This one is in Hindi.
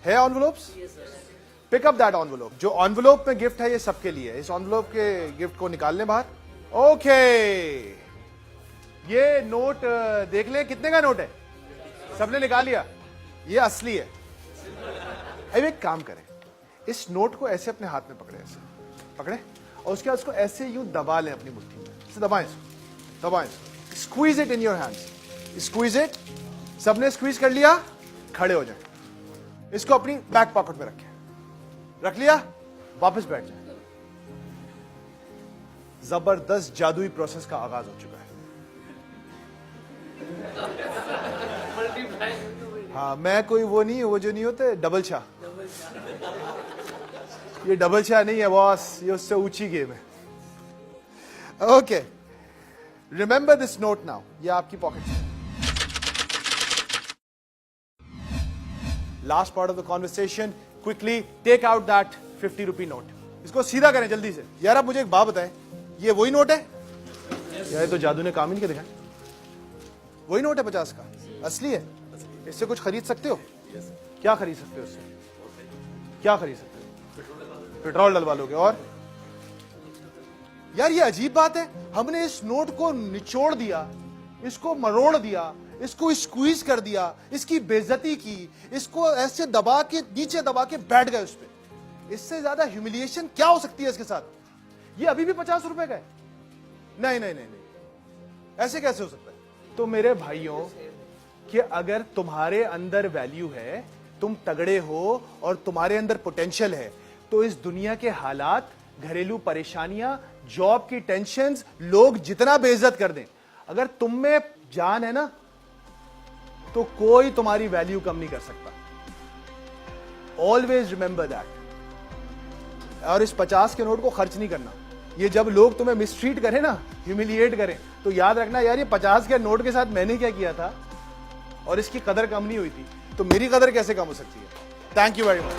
है envelopes? Pick up that envelope. जो एनवलप में गिफ्ट है ये सबके लिए है। इस एनवलप के गिफ्ट को निकाल लें बाहर। ओके, ये नोट देख ले, कितने का नोट है? सबने निकाल लिया? ये असली है। अब एक काम करें, इस नोट को ऐसे अपने हाथ में पकड़े, ऐसे पकड़े, और उसके बाद उसको ऐसे यूं दबा लें अपनी मुट्ठी में। इसे दबाएं, इसको दबाएं, squeeze it in your hands, squeeze it. सबने स्क्वीज कर लिया? खड़े हो जाए, इसको अपनी बैक पॉकेट में रखें। रख लिया? वापस बैठ जाए। जबरदस्त जादुई प्रोसेस का आगाज हो चुका है। हाँ, मैं कोई वो नहीं, वो जो नहीं होते डबल शाह, ये डबल शाह नहीं है बॉस, ये उससे ऊंची गेम है। Okay, remember this note now. ये आपकी पॉकेट है। Last part of the conversation, quickly take out that 50 rupee note. इसको सीधा करें जल्दी से। यार आप मुझे एक बात बताएं, ये वही नोट है? यार ये तो जादू ने काम ही नहीं किया। दिखाएं, वही नोट है 50 का, असली है। इससे कुछ खरीद सकते हो? क्या खरीद सकते हो इससे? क्या खरीद सकते हो? पेट्रोल डलवा लोगे। और यार ये अजीब बात है, हमने इस नोट को निचोड़ दिया, इसको मरोड़ दिया, इसको स्क्वीज कर दिया, इसकी बेइज्जती की, इसको ऐसे दबा के, नीचे दबा के बैठ गए उस पर। इससे ज्यादा ह्यूमिलिएशन क्या हो सकती है इसके साथ? ये अभी भी 50 रुपए का है। नहीं नहीं नहीं नहीं, ऐसे कैसे हो सकता है? तो मेरे भाइयों, कि अगर तुम्हारे अंदर वैल्यू है, तुम तगड़े हो और तुम्हारे अंदर पोटेंशियल है, तो इस दुनिया के हालात, घरेलू परेशानियां, जॉब की टेंशन्स, लोग जितना बेइज्जत कर दें, अगर तुम में जान है ना, तो कोई तुम्हारी वैल्यू कम नहीं कर सकता। Always remember that. और इस 50 के नोट को खर्च नहीं करना। ये जब लोग तुम्हें मिसट्रीट करें ना, ह्यूमिलिएट करें, तो याद रखना यार ये 50 के नोट के साथ मैंने क्या किया था और इसकी कदर कम नहीं हुई थी, तो मेरी कदर कैसे कम हो सकती है? Thank you very much.